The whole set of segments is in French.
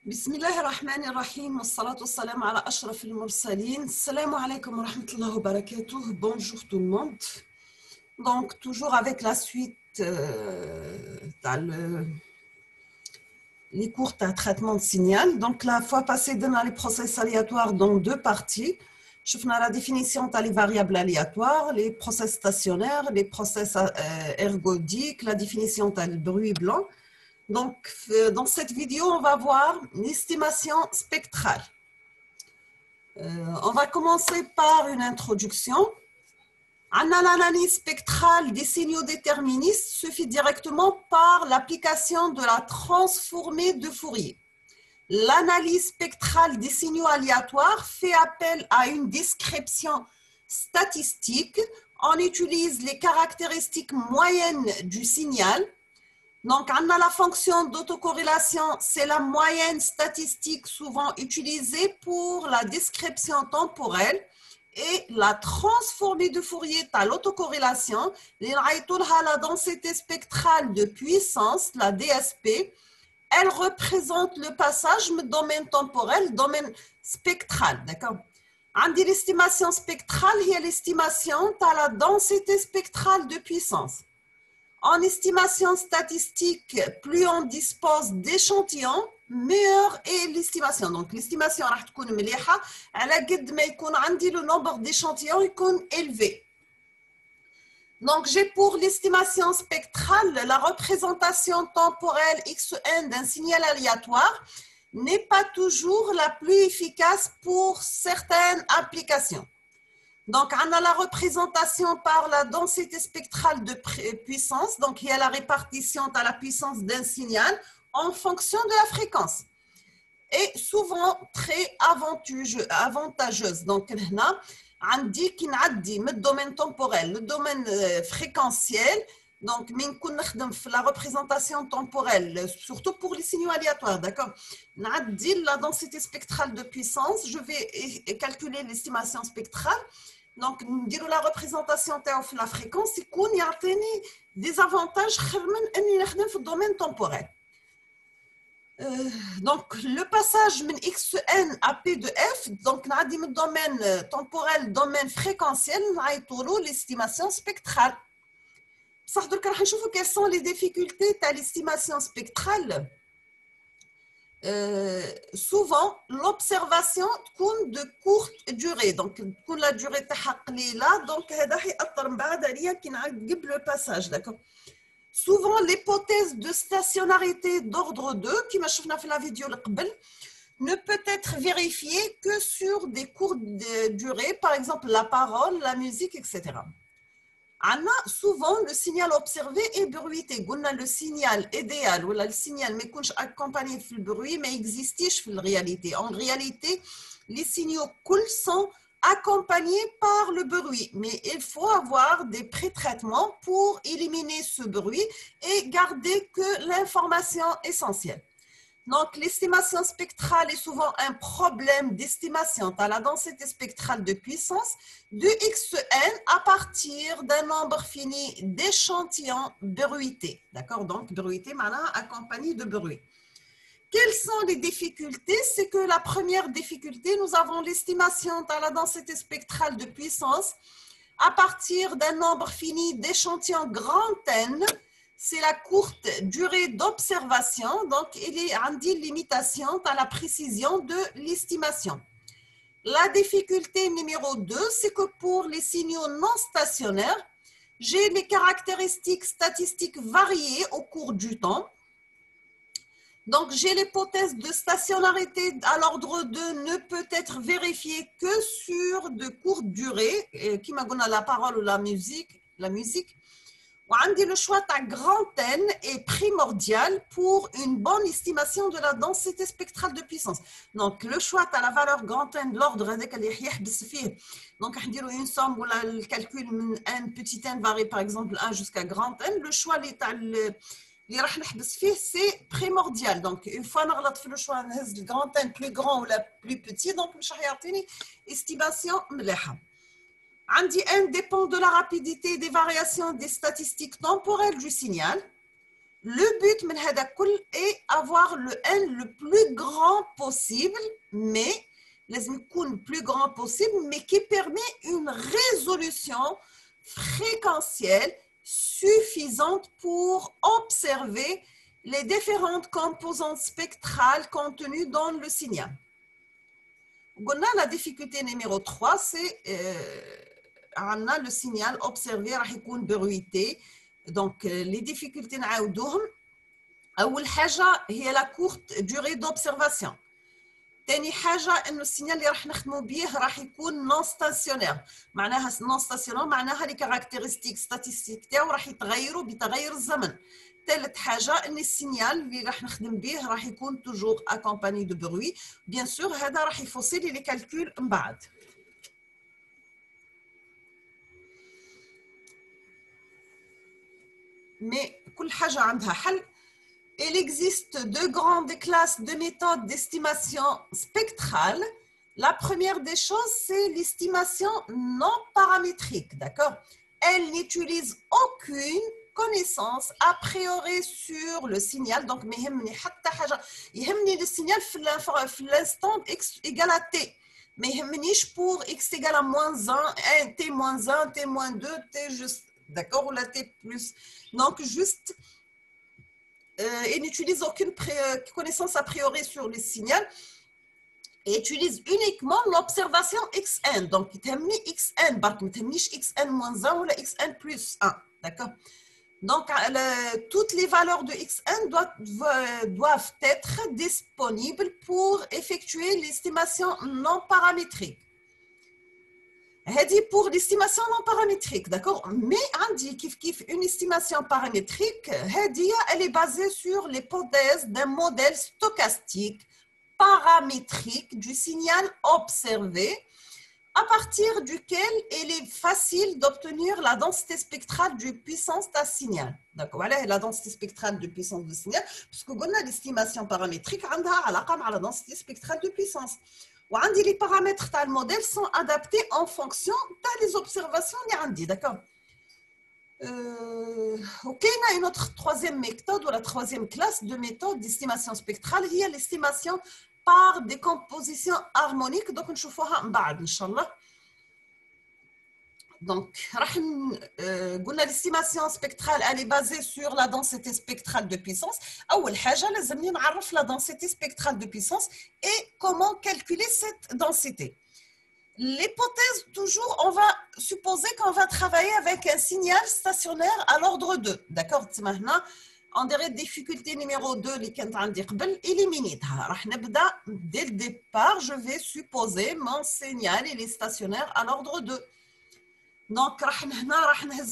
بسم الله الرحمن الرحيم والصلاة والسلام على أشرف المرسلين. السلام عليكم ورحمة الله وبركاته. Bonjour tout le monde. Donc, toujours avec la suite les cours de traitement de signal. Donc, la fois passée, dans les process aléatoires dans deux parties. Je fais la définition des variables aléatoires, les process stationnaires, les process ergodiques, la définition du bruit blanc. Donc, dans cette vidéo, on va voir l'estimation spectrale. On va commencer par une introduction. L'analyse spectrale des signaux déterministes se fait directement par l'application de la transformée de Fourier. L'analyse spectrale des signaux aléatoires fait appel à une description statistique. On utilise les caractéristiques moyennes du signal. Donc, on a la fonction d'autocorrélation, c'est la moyenne statistique souvent utilisée pour la description temporelle et la transformée de Fourier à l'autocorrélation, la densité spectrale de puissance, la DSP, elle représente le passage du domaine temporel, domaine spectral, d'accord? On dit l'estimation spectrale, il y a l'estimation de la densité spectrale de puissance. En estimation statistique, plus on dispose d'échantillons, meilleure est l'estimation. Donc, l'estimation va être مليحة على قد ما يكون عندي le nombre d'échantillons يكون élevé. Donc, j'ai pour l'estimation spectrale la représentation temporelle XN d'un signal aléatoire n'est pas toujours la plus efficace pour certaines applications. Donc, on a la représentation par la densité spectrale de puissance. Donc, il y a la répartition à la puissance d'un signal en fonction de la fréquence. Et souvent très avantageuse. Donc, on dit qu'il y a le domaine temporel, le domaine fréquentiel. Donc, la représentation temporelle, surtout pour les signaux aléatoires, d'accord? La densité spectrale de puissance, je vais calculer l'estimation spectrale. Donc, nous dirons la représentation de la fréquence, il y a des avantages dans le domaine temporel. Donc, le passage de XN à P de F, donc, nous avons le domaine temporel, le domaine fréquentiel, nous avons l'estimation spectrale. Quelles sont les difficultés de l'estimation spectrale? Souvent, l'observation compte de courte durée. Donc, la durée est donc le passage. D'accord? Souvent, l'hypothèse de stationnarité d'ordre 2, qui m'a fait la vidéo ne peut être vérifiée que sur des courtes durées, par exemple la parole, la musique, etc. Souvent, le signal observé est bruité. Le signal idéal ou le signal ne peut pas accompagné de bruit, mais existe en réalité. En réalité, les signaux cool sont accompagnés par le bruit, mais il faut avoir des pré-traitements pour éliminer ce bruit et garder que l'information essentielle. Donc, l'estimation spectrale est souvent un problème d'estimation à la densité spectrale de puissance de XN à partir d'un nombre fini d'échantillons bruités. D'accord? Donc, bruité, maintenant, accompagné de bruit. Quelles sont les difficultés? C'est que la première difficulté, nous avons l'estimation à la densité spectrale de puissance à partir d'un nombre fini d'échantillons grand N. C'est la courte durée d'observation, donc il y a une limitation à la précision de l'estimation. La difficulté numéro 2, c'est que pour les signaux non stationnaires, j'ai les caractéristiques statistiques variées au cours du temps. Donc, j'ai l'hypothèse de stationnarité à l'ordre 2 ne peut être vérifiée que sur de courtes durées, qui m'a donné la parole ou la musique. Le choix à grand N est primordial pour une bonne estimation de la densité spectrale de puissance. Donc, le choix à la valeur grand N de l'ordre avec donc, une somme où le calcul n petit n varie par exemple 1 jusqu'à grand N. Le choix c'est primordial. Donc, une fois que fait le choix de grand N plus grand ou la plus petit, donc, estimation مليحة. N dépend de la rapidité des variations des statistiques temporelles du signal. Le but من هذا كل est avoir le n le plus grand possible, mais لازم يكون plus grand possible, mais qui permet une résolution fréquentielle suffisante pour observer les différentes composantes spectrales contenues dans le signal. La difficulté numéro 3, c'est le signal observé راح يكون bruité. Donc les difficultés نعاودوهم. أول حاجة هي la courte durée d'observation. تاني حاجة إنه السينيال اللي راح نخدموا بيه راح يكون non stationnaire. معناها non stationnaire معناها لي كاركتيرستيك ستاتيستيك تاعو راح يتغيروا بتغير الزمن. ثالث حاجة إن السينيال اللي راح نخدم بيه راح يكون toujours accompagné de bruit. Bien sûr هذا راح يفصل لي كالكول من بعد. Mais كل حاجة عندها حل. Il existe deux grandes classes de méthodes d'estimation spectrale. La première des choses, c'est l'estimation non paramétrique, d'accord? Elle n'utilise aucune connaissance a priori sur le signal. Donc, le signal في l'instant x égale à t. Mais pour x égale à moins 1, t moins 1, t moins 2, t juste, d'accord? Ou la t plus. Donc, juste... et n'utilise aucune connaissance a priori sur le signal et utilise uniquement l'observation xn. Donc, il t'a mis xn, xn moins 1 ou la xn plus 1. D'accord? Donc, toutes les valeurs de xn doivent être disponibles pour effectuer l'estimation non paramétrique. Pour l'estimation non paramétrique, d'accord? Mais on dit une estimation paramétrique, elle est basée sur l'hypothèse d'un modèle stochastique paramétrique du signal observé, à partir duquel il est facile d'obtenir la densité spectrale de puissance d'un signal. D'accord? Voilà la densité spectrale de puissance du signal, puisque l'estimation paramétrique a la densité spectrale de puissance. Les paramètres de modèle sont adaptés en fonction des observations que j'ai. D'accord? Ok, il y a une autre troisième méthode ou la troisième classe de méthode d'estimation spectrale. Il y a l'estimation par décomposition harmonique. Donc, on va voir ça Inch'Allah. Donc, l'estimation spectrale elle est basée sur la densité spectrale de puissance. أول حاجة لازم نعرف la densité spectrale de puissance et comment calculer cette densité. L'hypothèse, toujours, on va supposer qu'on va travailler avec un signal stationnaire à l'ordre 2. D'accord? Maintenant, on dirait difficulté numéro 2 اللي كانت عندي قبل éliminitها. راح نبدأ dès le départ, je vais supposer mon signal il est stationnaire à l'ordre 2. Donc,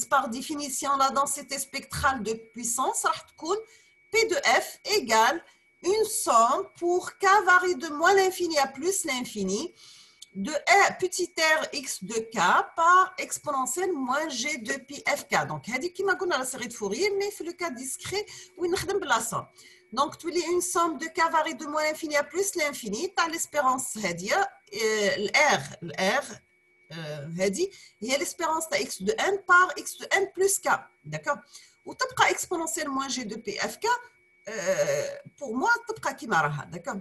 par définition, la densité spectrale de puissance, P de F égale une somme pour K varie de moins l'infini à plus l'infini de petit r x de K par exponentielle moins G de pi Fk. Donc, c'est comme la série de Fourier, mais le cas discret où on utilise la somme. Donc, tu as une somme de K varie de moins l'infini à plus l'infini. Tu as l'espérance, R, هي l'espérance de x de n par x de n plus k, d'accord? وتبقى exponentielle moins g de p f k pour moi تبقى كيما راها, d'accord?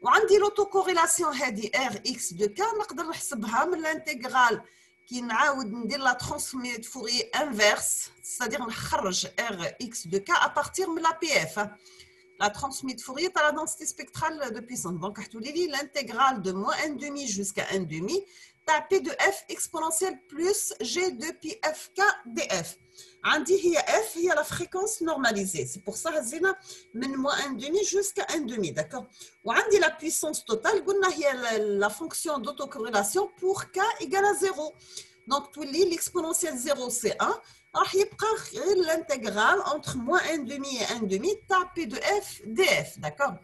وعندي l'autocorrélation هذه r x de k نقدر نحسبها من الانتجرال كي نعاود ندير لا transformée de Fourier inverse, c'est-à-dire نخرج r x de k à partir de la pf. La transformée de Fourier par la densité spectrale de puissance. Donc, l'intégrale de moins n demi jusqu'à n demi, P de F exponentielle plus G de pi Fk df. عندي هي F هي la fréquence normalisée. C'est pour ça هزينا من moins n demi jusqu'à n demi, d'accord? وعندي la puissance totale قلنا هي la fonction d'autocorrélation pour K égale à 0. Donc, l'exponentielle 0 c'est 1. راح يبقى l'intégrale entre moins n demi et n demi تاع P de F df, d'accord?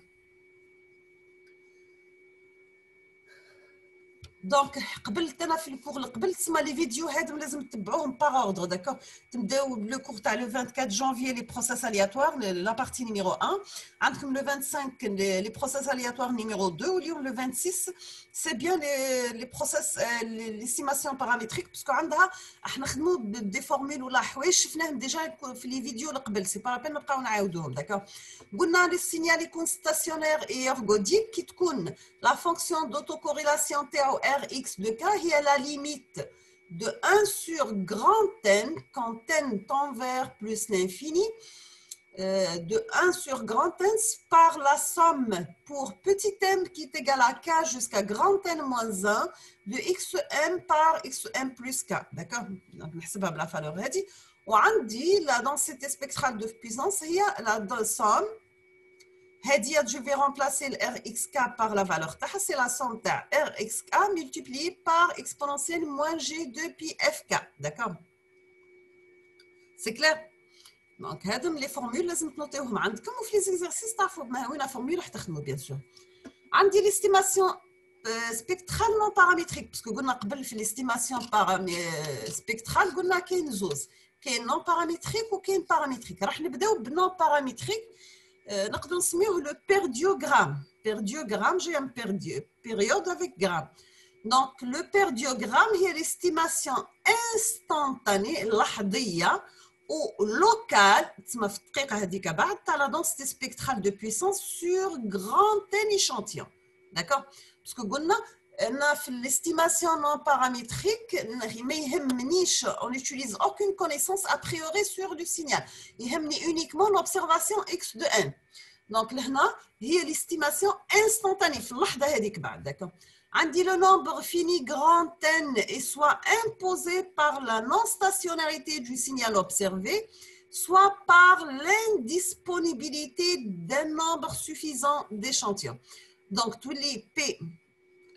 دونك قبل انا في الكور قبل تسمى لي فيديو هادو لازم تتبعوهم باغ اوردر داكوغ تبداو لو كور تاع لو 24 جانفي لي بروسيس الياتوار لا بارتي نيميرو 1 عندكم لو 25 لي بروسيس الياتوار نيميرو 2 واليوم لو 26 سي بيان لي بروسيس ليستيماسيون بارامتريك باسكو عندها احنا نخدموا بدي فورمول ولا حوايج شفناهم ديجا في لي فيديو اللي قبل سي با بين نبقاو نعاودوهم داكوغ قلنا لي سينيال يكون ستاسيونير اي ارغوديك كي تكون لا فونكسيون دوتوكوريلاسيون تاعو Rx de K qui est la limite de 1 sur grand N quand N tend vers plus l'infini de 1 sur grand N par la somme pour petit n qui est égal à K jusqu'à grand N moins 1 de xn par xn plus K. D'accord? Donc, نحسبها بلا valeur هذه وعندي la densité spectrale de puissance هي la somme. Je vais remplacer le Rxk par la valeur تاعها, c'est la somme de Rxk multipliée par exponentielle moins G2 pi Fk. D'accord? C'est clair? Donc, هادم les formules لازم تنوطيوهم عندكم وفي les exercices تعرفوا وين la formule راح تخدموا bien sûr. عندي l'estimation spectrale non paramétrique parce que قلنا قبل في l'estimation spectrale قلنا كاين زوز, كاين non paramétrique وكاين paramétrique. راح نبداو بنون paramétrique. نقدر نسميوه le perdiogramme. Perdiogramme, j'ai un période avec gramme. Donc, le perdiogramme est l'estimation instantanée, لحظية ou locale, تسمى في الدقيقة هذيك بعد تاع la densité spectrale de puissance sur grand N échantillon. D'accord? Parce que قلنا أن في l'estimation non paramétrique ما يهمنيش, on n'utilise aucune connaissance a priori sur le signal. يهمني uniquement l'observation x de n. Donc لهنا هي l'estimation instantanée في اللحظة هذيك بعد. D'accord? عندي le nombre fini grand n et soit imposé par la non-stationnarité du signal observé, soit par l'indisponibilité d'un nombre suffisant d'échantillons. Donc tous les P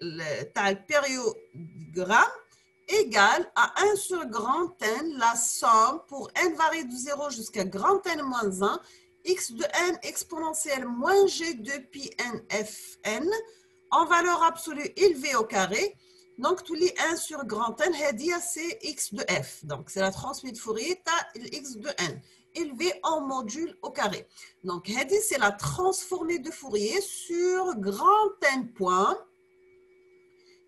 le périogramme égale à 1 sur grand N, la somme pour n varié de 0 jusqu'à grand N moins 1, x de n exponentielle moins g2 pi n fn en valeur absolue élevée au carré. Donc, tous les 1 sur grand N, c'est x de f. Donc, c'est la transmise de Fourier, x de n, élevé en module au carré. Donc, c'est la transformée de Fourier sur grand N point,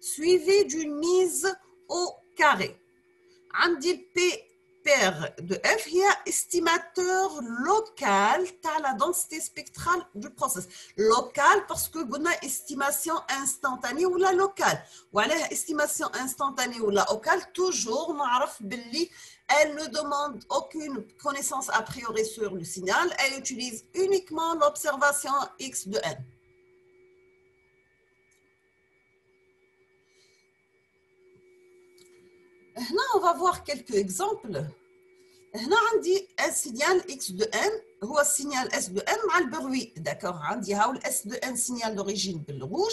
suivi d'une mise au carré. عندي P pair de F هي estimateur local de la densité spectrale du process. Local parce que قلنا estimation instantanée ou la locale. وعلاه estimation instantanée ou la locale toujours نعرف باللي elle ne demande aucune connaissance a priori sur le signal. Elle utilise uniquement l'observation x de n. هنا on va voir quelques exemples. هنا عندي un signal x de n هو السينيال s de n مع البروي. داكوغ عندي هاو s de n signal d'origine بالروج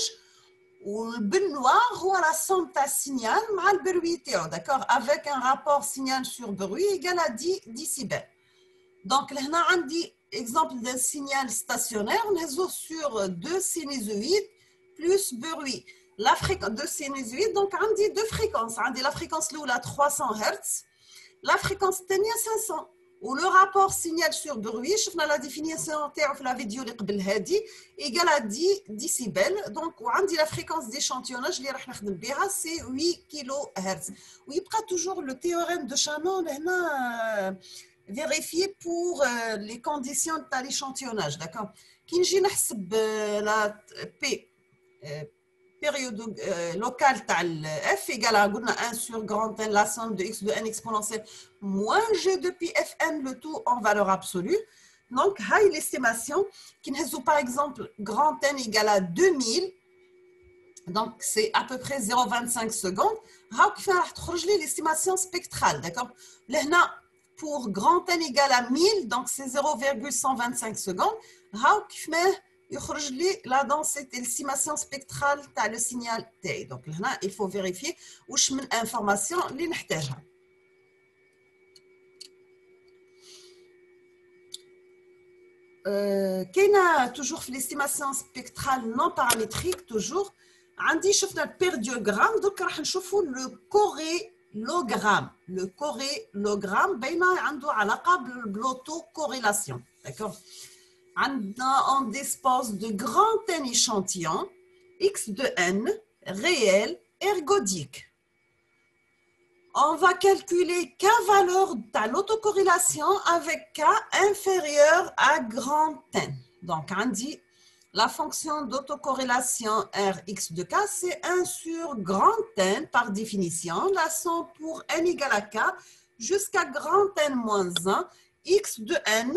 والبالنوار هو la somme تاع السينيال مع البروي تاعو. داكوغ avec un rapport signal sur bruit égal à 10 décibels. Donc هنا عندي exemple d'un signal stationnaire نهزوه sur deux sinusoïdes plus bruit. La fréquence de sinusoïde, donc on dit deux fréquences. On dit la fréquence là 300 Hz, la fréquence الثانية 500. Ou le rapport signal sur bruit, je fais la définition de la vidéo égale à 10 décibels. Donc on dit la fréquence d'échantillonnage c'est 8 kHz. Il y a toujours le théorème de Shannon vérifié pour les conditions de l'échantillonnage. D'accord? Qui nous la P période locale f égale à 1 sur grand N, la somme de x de n exponentielle moins g de pi fn, le tout en valeur absolue. Donc, l'estimation qui nous par exemple grand N égale à 2000, donc c'est à peu près 0,25 secondes. L'estimation spectrale, d'accord? Pour grand N égale à 1000, donc c'est 0,125 secondes. يخرج لي la densité l'estimation spectrale تاع le signal تاعي. Donc هنا il faut vérifier واش من information اللي نحتاجها. كاينه toujours في l'estimation spectrale non paramétrique toujours عندي شفنا البيرديوغرام دوك راح نشوفوا لو كوريلوغرام. لو كوريلوغرام باينه عنده علاقه بالبلوتو كوريلاسيون. داكور. عندنا on dispose de grands n échantillons x de n réel ergodique. On va calculer K valeur de l'autocorrélation avec K inférieur à grand N. Donc, on dit la fonction d'autocorrélation Rx de K, c'est 1 sur grand N par définition. La somme pour N égale à K jusqu'à grand N moins 1, X de N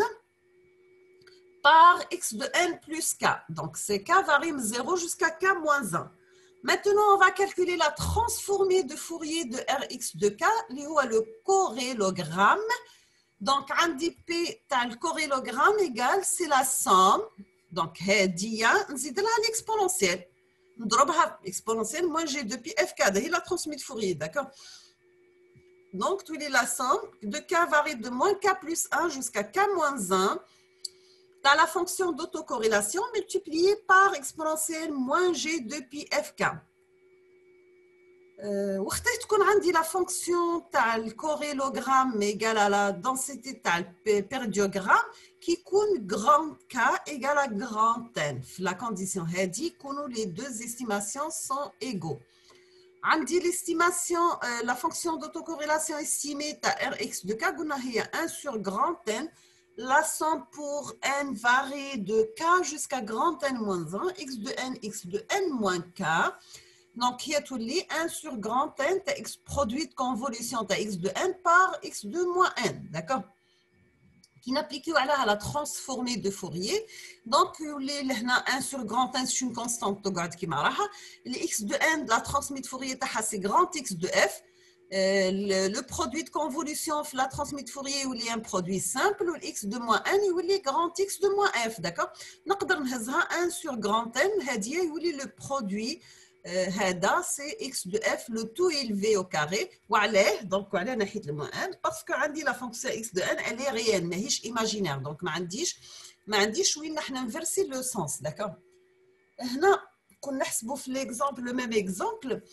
par X de N plus K. Donc, c'est K varie de 0 jusqu'à K moins 1. Maintenant, on va calculer la transformée de Fourier de Rx de K, qui est le corrélogramme. Donc, on dit P, le corrélogramme égal, c'est la somme. Donc, on dit l'exponentielle. On va l'exponentielle moins G de pi Fk, c'est la transformée de Fourier, d'accord? Donc, tu lis la somme de K varie de moins K plus 1 jusqu'à K moins 1. Tu as la fonction d'autocorrélation multipliée par exponentielle moins G de pi Fk. La fonction de corrélogramme égale à la densité de pérdiogramme qui est grand K égale à grand N. La condition est dit que les deux estimations sont égaux. L'estimation, la fonction d'autocorrélation estimée de Rx de K est 1 sur grand N. La somme pour n varie de K jusqu'à grand N moins 1, X de N moins K. Donc, il y a tout les 1 sur grand N, X produit de convolution de X de N par X de moins N. D'accord? Qui n'applique à la transformée de Fourier. Donc, les 1 sur grand N, c'est une constante qui m'a les X de N, la transformée de Fourier, c'est grand X de F. Le produit de convolution, la transmise de Fourier, il y a un produit simple, x de moins n, il y a grand x de moins f, d'accord? Donc, on a 1 sur grand n, il y a le produit, c'est x de f, le tout élevé au carré, donc on a le moins n, parce que la fonction x de n, elle est réelle, mais elle est imaginaire, donc on a dit, oui, on a inversé le sens, d'accord? Là, on a l'exemple, le même exemple.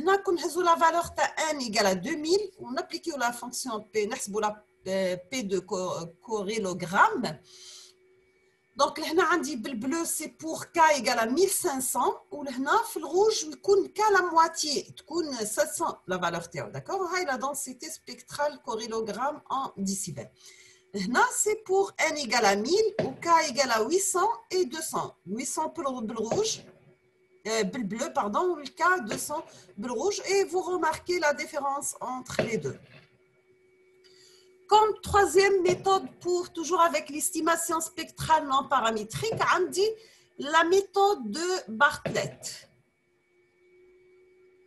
Nous avons la valeur n égale à 2000. On applique la fonction P, la P de corrélogramme. Donc, le bleu, c'est pour K égale à 1500. Ou le rouge, K la moitié. 700 la valeur T. D'accord? La densité spectrale corrélogramme en décibels. Là, c'est pour n égale à 1000 ou K égale à 800 et 200. 800 pour le rouge. Bleu, pardon, le cas 200 bleu rouge, et vous remarquez la différence entre les deux. Comme troisième méthode pour toujours avec l'estimation spectrale non paramétrique, on dit la méthode de Bartlett.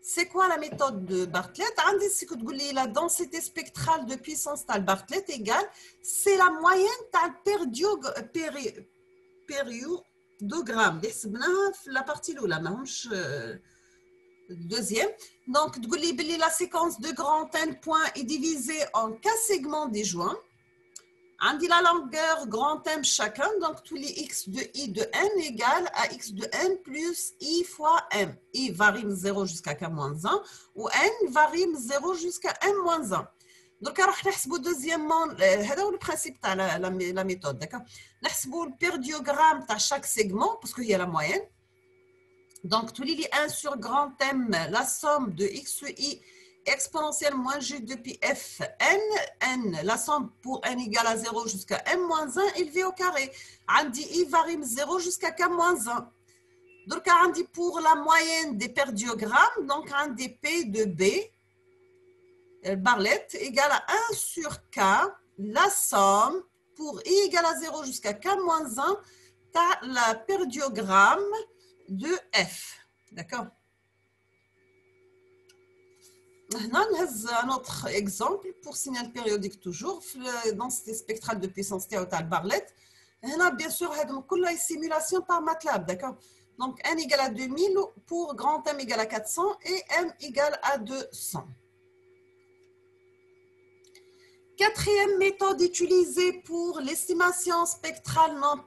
C'est quoi la méthode de Bartlett? On dit c'est que la densité spectrale de puissance de Bartlett égale, c'est la moyenne de périodogramme. La partie là, deuxième. Donc, la séquence de grand N point est divisée en 4 segments disjoints. On dit la longueur grand M chacun, donc tous les x de i de n égale à x de n plus i fois m. I varie de 0 jusqu'à k-1 ou n varie de 0 jusqu'à m-1. Donc, on va faire deuxièmement, c'est le principe de la méthode. On va faire le pérdiogramme de chaque segment, parce qu'il y a la moyenne. Donc, tous les 1 sur grand M, la somme de x sur i exponentielle moins g depuis f n, n, la somme pour n égale à 0 jusqu'à m-1 élevé au carré. On dit i varie de 0 jusqu'à k-1. Donc, on dit pour la moyenne des perdiogrammes, donc on dit p de b, Bartlett égale à 1 sur k, la somme pour i égale à 0 jusqu'à k-1, t'as la perdiogramme de f. D'accord? Un autre exemple pour signal périodique toujours, la densité spectrale de puissance T au Bartlett. Bien sûr, il y a une simulation par MATLAB. D'accord? Donc, n égale à 2000 pour grand M égale à 400 et m égale à 200. Quatrième méthode utilisée pour l'estimation spectrale non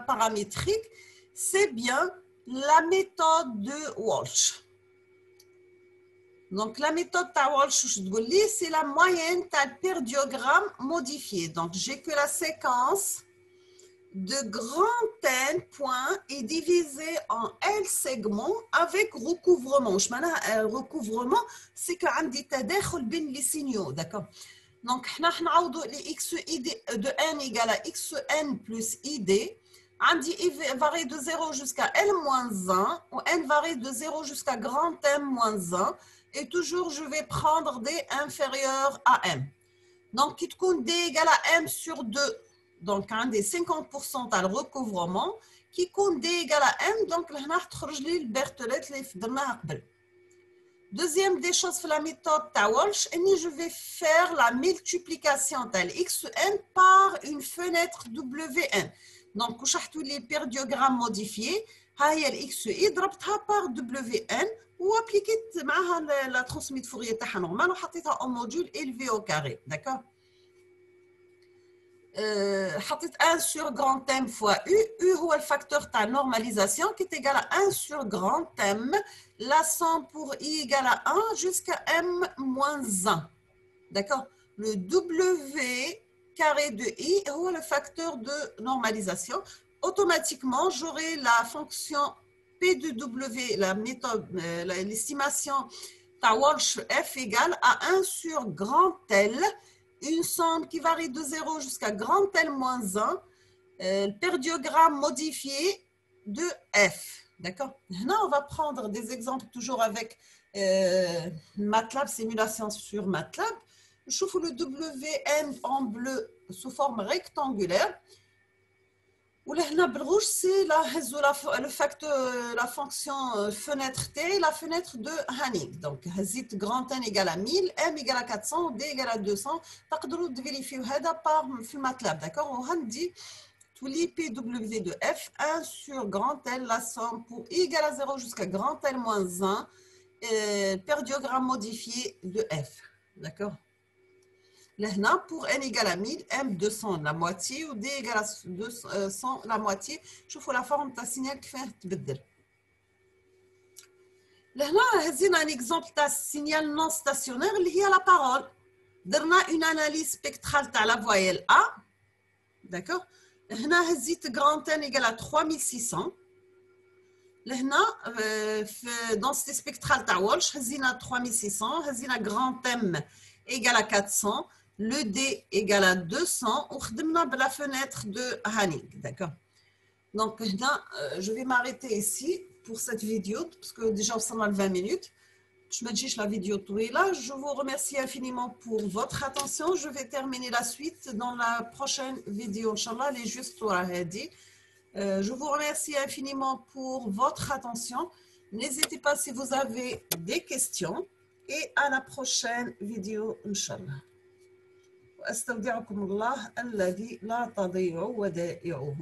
paramétrique, c'est bien la méthode de Walsh. Donc, la méthode de Walsh, c'est la moyenne du perdiogramme modifié. Donc, j'ai que la séquence de grand N point est divisée en L segments avec recouvrement. Je m'en recouvrement, c'est qu'il y a un تداخل بين les signaux, d'accord? Donc, nous avons les xid de n égale à xn plus id. عندي i varie de 0 jusqu'à n moins 1 ou n varie de 0 jusqu'à grand M moins 1. Et toujours, je vais prendre d inférieur à m. Donc, qui compte d égale à m sur 2. Donc, un des 50% à le recouvrement. Qui compte d égale à m. Donc, là, on a le Berthollet. Deuxième des choses de la méthode de Walsh, je vais faire la multiplication de xn par une fenêtre wn. Donc, vous les perdiogramme modifié, xi ضربتها par wn وappliquer la transmission de Fourier تاعها normale وحطيتها en module élevé au carré, d'accord? حطيت 1 sur grand M fois U. U هو le facteur de normalisation qui est égal à 1 sur grand M. La somme pour I égale à 1 jusqu'à M moins 1. D'accord? Le W carré de I est le facteur de normalisation. Automatiquement, j'aurai la fonction P de W, la méthode, l'estimation de Walsh F égale à 1 sur grand L. Une somme qui varie de 0 jusqu'à grand L moins 1, le perdiogramme modifié de F. D'accord? Maintenant, on va prendre des exemples toujours avec MATLAB, simulation sur MATLAB. Je trouve le WN en bleu sous forme rectangulaire. Ou là, بالrouge, c'est le facteur, la fonction fenêtre T, la fenêtre de Hanning. Donc, zit grand N égale à 1000, M égale à 400, D égale à 200. تقدروا vérifier هذا par في MATLAB, d'accord? On a dit tous les PW de F, 1 sur grand L, la somme pour I égale à 0 jusqu'à grand L moins 1, perdiogramme modifié de F, d'accord? Là, pour n égale à 1000, m 200 la moitié ou d égale à 200 la moitié. Je vois la forme de signal qui fait تبدل. Là, هزينا un exemple de signal non stationnaire اللي هي la parole. درنا une analyse spectrale de la voyelle A. D'accord? هنا هزيت grand N égale à 3600. لهنا dans cette spectrale تاع Walsh هزينا 3600 هزينا grand M égale à 400. Le D égale à 200, on a la fenêtre de Hanning, d'accord? Donc, je vais m'arrêter ici pour cette vidéo, parce que déjà, on s'en a 20 minutes. Je me dis la vidéo tout est là. Je vous remercie infiniment pour votre attention. Je vais terminer la suite dans la prochaine vidéo, Inch'Allah, les juste je vous remercie infiniment pour votre attention. N'hésitez pas si vous avez des questions. Et à la prochaine vidéo, Inch'Allah. أستودعكم الله الذي لا تضيع ودائعه.